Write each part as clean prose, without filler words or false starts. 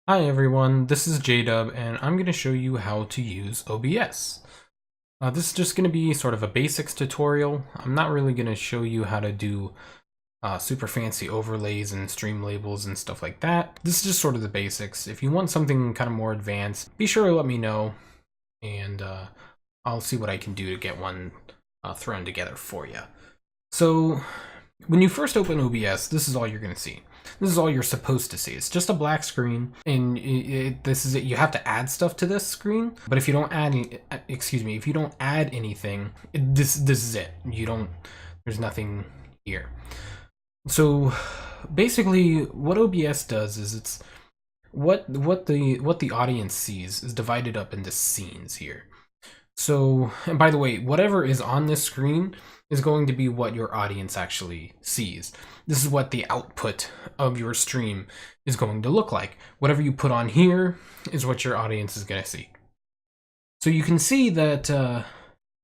Hi everyone, this is JDub and I'm going to show you how to use OBS. This is just going to be sort of a basics tutorial. I'm not really going to show you how to do super fancy overlays and stream labels and stuff like that. This is just sort of the basics. If you want something kind of more advanced, be sure to let me know and I'll see what I can do to get one thrown together for you. So when you first open OBS, this is all you're going to see. This is all you're supposed to see. It's just a black screen, and this is it. You have to add stuff to this screen, but if you don't add, if you don't add anything, this is it. There's nothing here. So basically, what OBS does is it's what the audience sees is divided up into scenes here. So, and by the way, whatever is on this screen is going to be what your audience actually sees. This is what the output of your stream is going to look like. Whatever you put on here is what your audience is going to see. So you can see that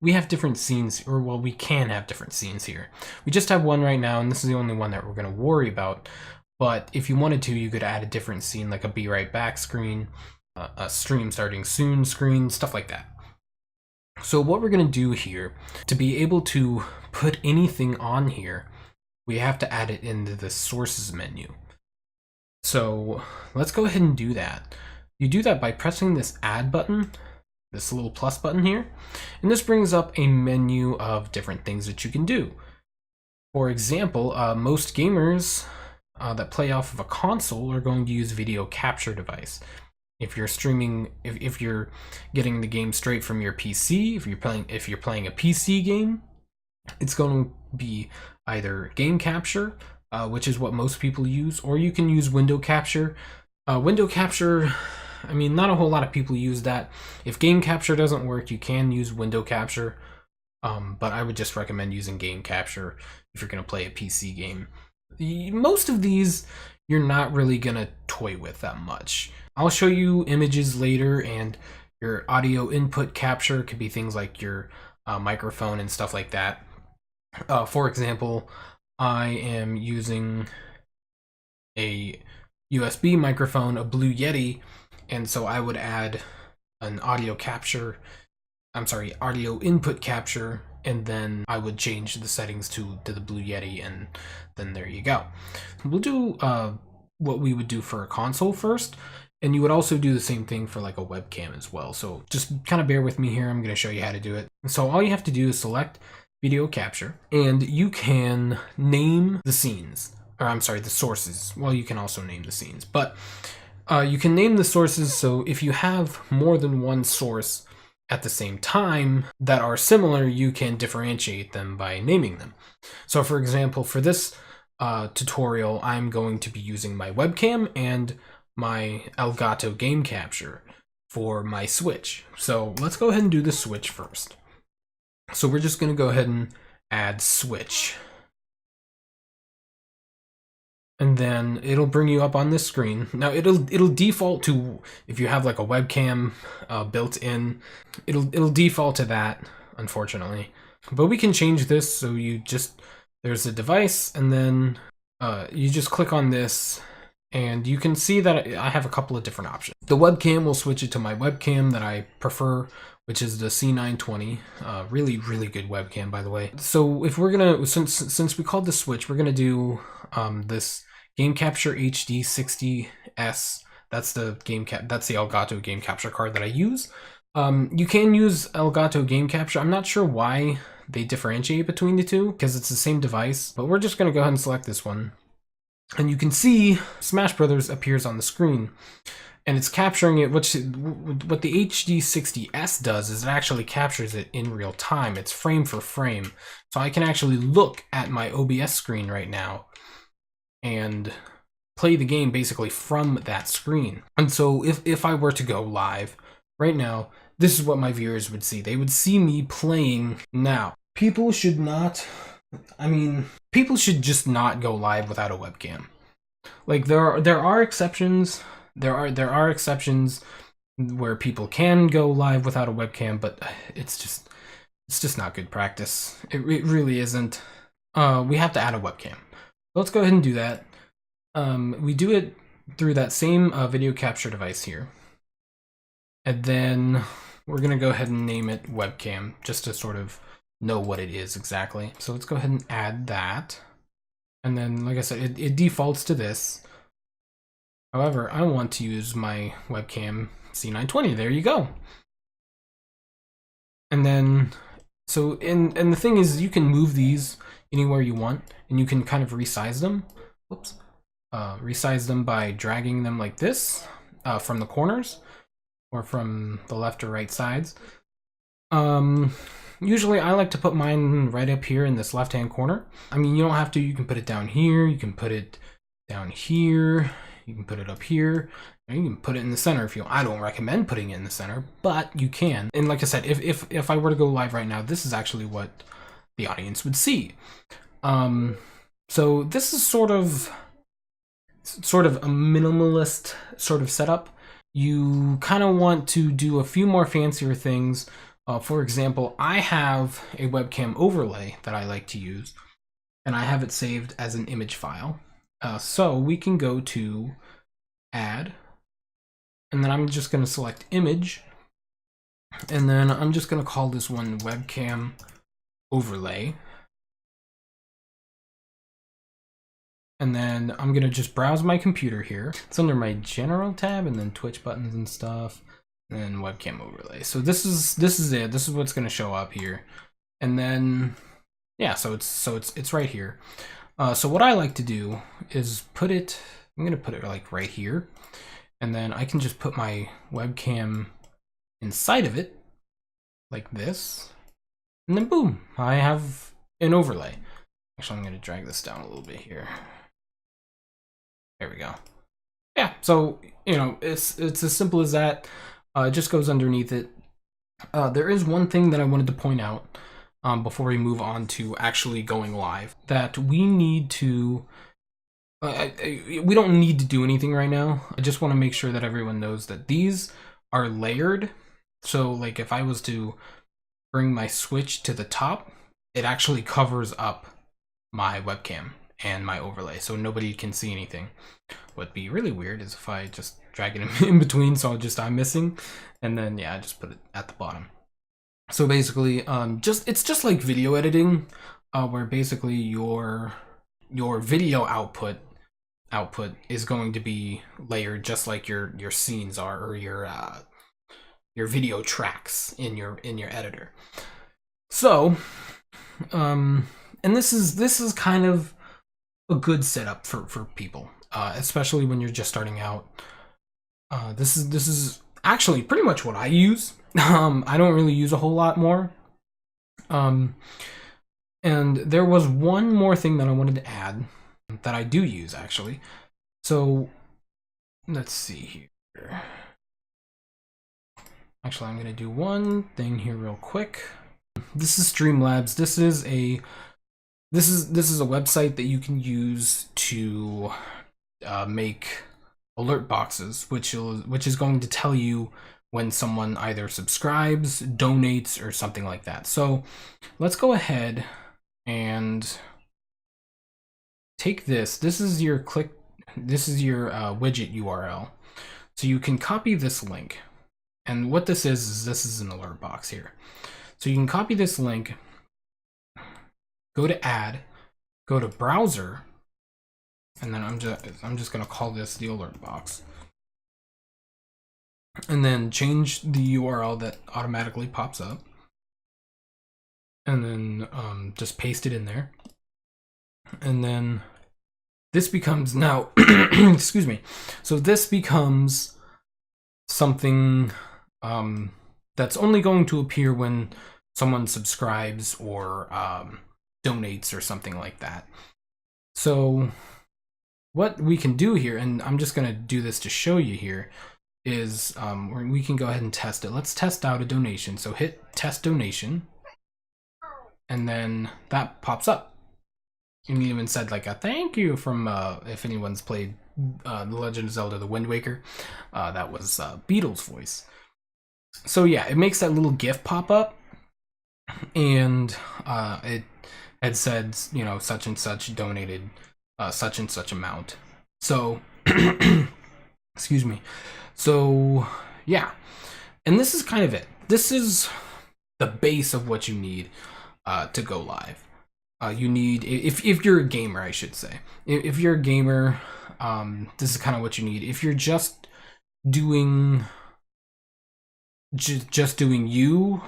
we have different scenes, or well, we can have different scenes here. We just have one right now, and this is the only one that we're going to worry about. But if you wanted to, you could add a different scene, like a be right back screen, a stream starting soon screen, stuff like that. So what we're going to do here, to be able to put anything on here, we have to add it into the sources menu. So let's go ahead and do that. You do that by pressing this add button, this little plus button here, and this brings up a menu of different things that you can do. For example, most gamers that play off of a console are going to use video capture device. If you're streaming, if you're getting the game straight from your PC, if you're playing a PC game, it's going to be either game capture, which is what most people use, or you can use window capture. Window capture, I mean, not a whole lot of people use that. If game capture doesn't work, you can use window capture, but I would just recommend using game capture if you're going to play a PC game. Most of these you're not really going to toy with that much. I'll show you images later, and your audio input capture could be things like your microphone and stuff like that. For example, I am using a USB microphone, a Blue Yeti, and so I would add an audio input capture, and then I would change the settings to the Blue Yeti, and then there you go. We'll do what we would do for a console first, and you would also do the same thing for like a webcam as well. So just kind of bear with me here. I'm going to show you how to do it. So all you have to do is select video capture, and you can name the scenes, or I'm sorry, the sources. Well, you can also name the scenes, but you can name the sources. So if you have more than one source at the same time that are similar, you can differentiate them by naming them. So for example, for this tutorial, I'm going to be using my webcam and my Elgato game capture for my switch. So let's go ahead and do the switch first. So we're just going to go ahead and add switch. And then it'll bring you up on this screen. Now it'll default to, if you have like a webcam built in, it'll default to that, unfortunately. But we can change this. So there's a device, and then you just click on this, and you can see that I have a couple of different options. The webcam will switch it to my webcam that I prefer, which is the C920. Really, really good webcam, by the way. So if we're gonna, since we called the switch, we're gonna do this Game Capture HD 60S. That's the Elgato game capture card that I use. You can use Elgato game capture. I'm not sure why they differentiate between the two, because it's the same device, but we're just gonna go ahead and select this one. And you can see Smash Brothers appears on the screen, and it's capturing it. What the HD60S does is it actually captures it in real time. It's frame for frame. So I can actually look at my OBS screen right now and play the game basically from that screen. And so if I were to go live right now, this is what my viewers would see. They would see me playing now. People should just not go live without a webcam. Like there are exceptions. There are exceptions where people can go live without a webcam, but it's just not good practice. It really isn't. We have to add a webcam. Let's go ahead and do that. We do it through that same video capture device here. And then we're gonna go ahead and name it Webcam, just to sort of know what it is exactly. So let's go ahead and add that. And then, like I said, it defaults to this. However, I want to use my webcam C920. There you go. And then, so, and the thing is, you can move these anywhere you want, and you can kind of resize them. Whoops. Resize them by dragging them like this from the corners or from the left or right sides. Usually I like to put mine right up here in this left-hand corner. I mean, you don't have to. You can put it down here. You can put it down here. You can put it up here. And you can put it in the center if you want. I don't recommend putting it in the center, but you can. And like I said, if I were to go live right now, this is actually what the audience would see. So this is sort of a minimalist sort of setup. You kind of want to do a few more fancier things. For example, I have a webcam overlay that I like to use, and I have it saved as an image file. So we can go to Add, and then I'm just going to select Image, and then I'm just going to call this one Webcam Overlay. And then I'm going to just browse my computer here. It's under my General tab, and then Twitch buttons and stuff. And webcam overlay. So this is it. This is what's going to show up here. And then yeah, so it's right here. So what I like to do is put it, I'm going to put it like right here, and then I can just put my webcam inside of it like this, and then boom, I have an overlay. Actually, I'm going to drag this down a little bit here. There we go. Yeah, so you know, it's as simple as that. It just goes underneath it. There is one thing that I wanted to point out before we move on to actually going live, that we need to, we don't need to do anything right now. I just want to make sure that everyone knows that these are layered. So like if I was to bring my switch to the top, it actually covers up my webcam and my overlay, so nobody can see anything. What'd be really weird is if I just drag it in between, so I'm missing, and then yeah, I just put it at the bottom. So basically, it's just like video editing, where basically your video output is going to be layered just like your scenes are, or your video tracks in your editor. So, and this is kind of a good setup for people, especially when you're just starting out. This is actually pretty much what I use. I don't really use a whole lot more. And there was one more thing that I wanted to add that I do use actually. So let's see here. Actually, I'm gonna do one thing here real quick. This is Streamlabs. This is a website that you can use to make alert boxes, which is going to tell you when someone either subscribes, donates, or something like that. So let's go ahead and take this. This is your widget URL. So you can copy this link. And what this is an alert box here. So you can copy this link, go to Add, go to Browser, and then I'm just gonna call this the alert box, and then change the URL that automatically pops up, and then just paste it in there, and then this becomes now excuse me. So this becomes something that's only going to appear when someone subscribes or donates or something like that. So what we can do here, and I'm just going to do this to show you here, is we can go ahead and test it. Let's test out a donation. So hit test donation, and then that pops up. And even said like a thank you from, if anyone's played The Legend of Zelda: The Wind Waker, that was Beetle's voice. So yeah, it makes that little GIF pop up, and it had said, you know, such and such donated such and such amount. So Excuse me. So yeah, and this is kind of it. This is the base of what you need to go live. You need, if you're a gamer, I should say. If you're a gamer, this is kind of what you need. If you're just doing just doing you,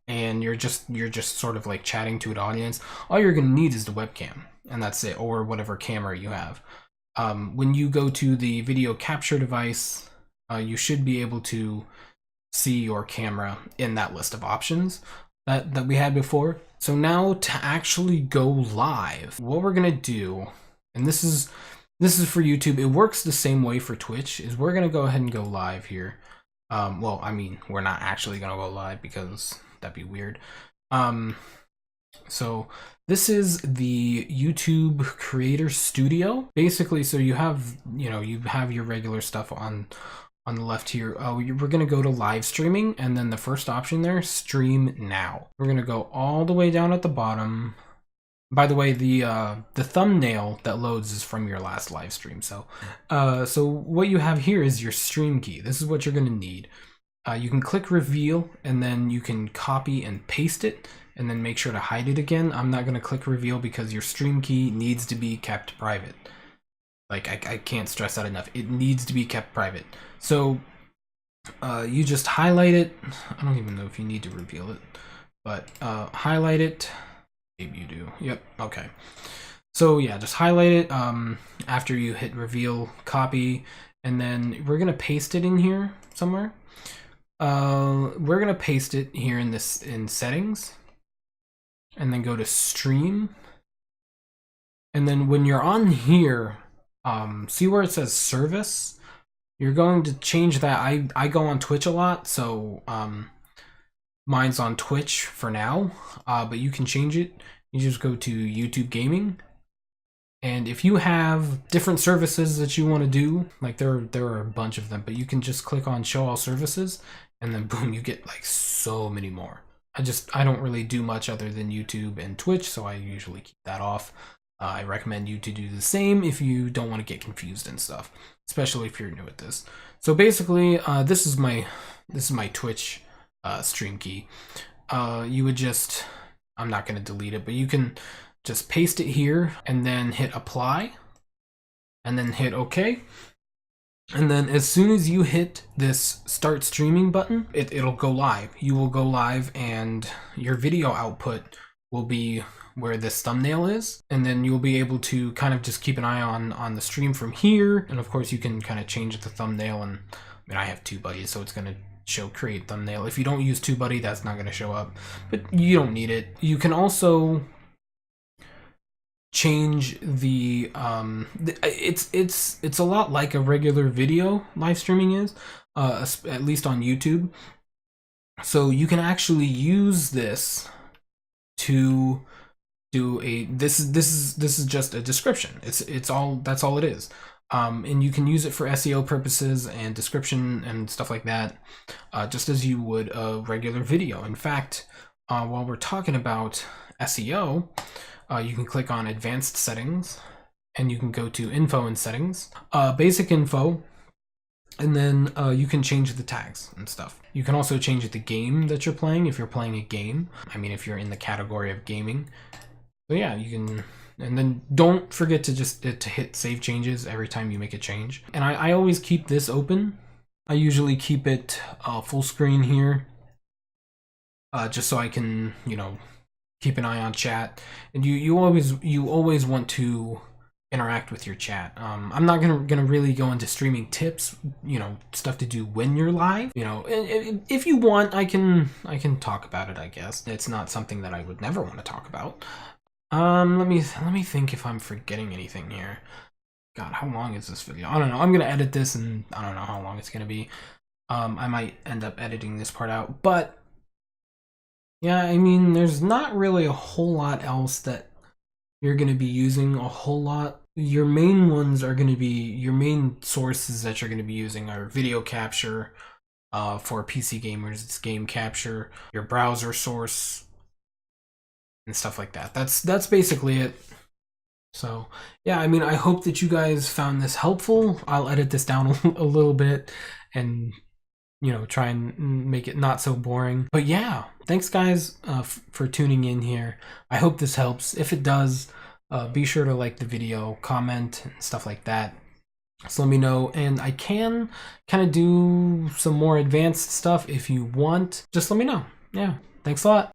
and you're just sort of like chatting to an audience, all you're gonna need is the webcam, and that's it, or whatever camera you have. When you go to the video capture device, you should be able to see your camera in that list of options that we had before. So now to actually go live, what we're gonna do, and this is for YouTube, it works the same way for Twitch, is we're gonna go ahead and go live here. Well, I mean, we're not actually gonna go live because that'd be weird. So this is the YouTube Creator Studio. Basically, so you have your regular stuff on the left here. We're gonna go to live streaming, and then the first option there, stream now. We're gonna go all the way down at the bottom. By the way, the thumbnail that loads is from your last live stream. So what you have here is your stream key. This is what you're gonna need. You can click reveal, and then you can copy and paste it, and then make sure to hide it again. I'm not gonna click reveal because your stream key needs to be kept private. Like, I can't stress that enough. It needs to be kept private. So you just highlight it. I don't even know if you need to reveal it, but highlight it. Maybe you do. Yep. Okay. So yeah, just highlight it after you hit reveal, copy, and then we're gonna paste it in here somewhere. We're gonna paste it here in settings, and then go to stream. And then when you're on here, see where it says service? You're going to change that. I go on Twitch a lot, so mine's on Twitch for now, but you can change it. You just go to YouTube Gaming, and if you have different services that you want to do, like there are a bunch of them, but you can just click on show all services, and then boom, you get like so many more. I don't really do much other than YouTube and Twitch, so I usually keep that off. I recommend you to do the same if you don't want to get confused and stuff, especially if you're new at this. So basically, this is my Twitch stream key. You would just, I'm not going to delete it, but you can just paste it here and then hit apply, and then hit OK. And then as soon as you hit this start streaming button, it'll go live. You will go live, and your video output will be where this thumbnail is, and then you'll be able to kind of just keep an eye on the stream from here. And of course you can kind of change the thumbnail, and I mean, I have TubeBuddy, so it's going to show create thumbnail. If you don't use TubeBuddy, that's not going to show up, but you don't need it. You can also change the it's a lot like a regular video live streaming is, at least on YouTube. So you can actually use this to do this is just a description. That's all it is. And you can use it for SEO purposes and description and stuff like that, just as you would a regular video. In fact, while we're talking about SEO, you can click on advanced settings, and you can go to info and settings, basic info, and then you can change the tags and stuff. You can also change the game that you're playing if you're playing a game. I mean, if you're in the category of gaming. So yeah, you can, and then don't forget to to hit save changes every time you make a change. And I always keep this open. I usually keep it full screen here, just so I can, keep an eye on chat. And you always want to interact with your chat. I'm not gonna really go into streaming tips, stuff to do when you're live. If you want, I can talk about it. I guess it's not something that I would never want to talk about. Let me think if I'm forgetting anything here. God, how long is this video? I don't know. I'm gonna edit this, and I don't know how long it's gonna be. I might end up editing this part out, but yeah, I mean, there's not really a whole lot else that you're gonna be using a whole lot. Your main ones are gonna be, your main sources that you're gonna be using are video capture. For PC gamers, it's game capture, your browser source, and stuff like that. That's basically it. So yeah, I mean, I hope that you guys found this helpful. I'll edit this down a little bit and, you know, try and make it not so boring. But yeah, thanks guys for tuning in here. I hope this helps. If it does, be sure to like the video, comment, and stuff like that. So let me know, and I can kind of do some more advanced stuff if you want. Just let me know. Yeah, thanks a lot.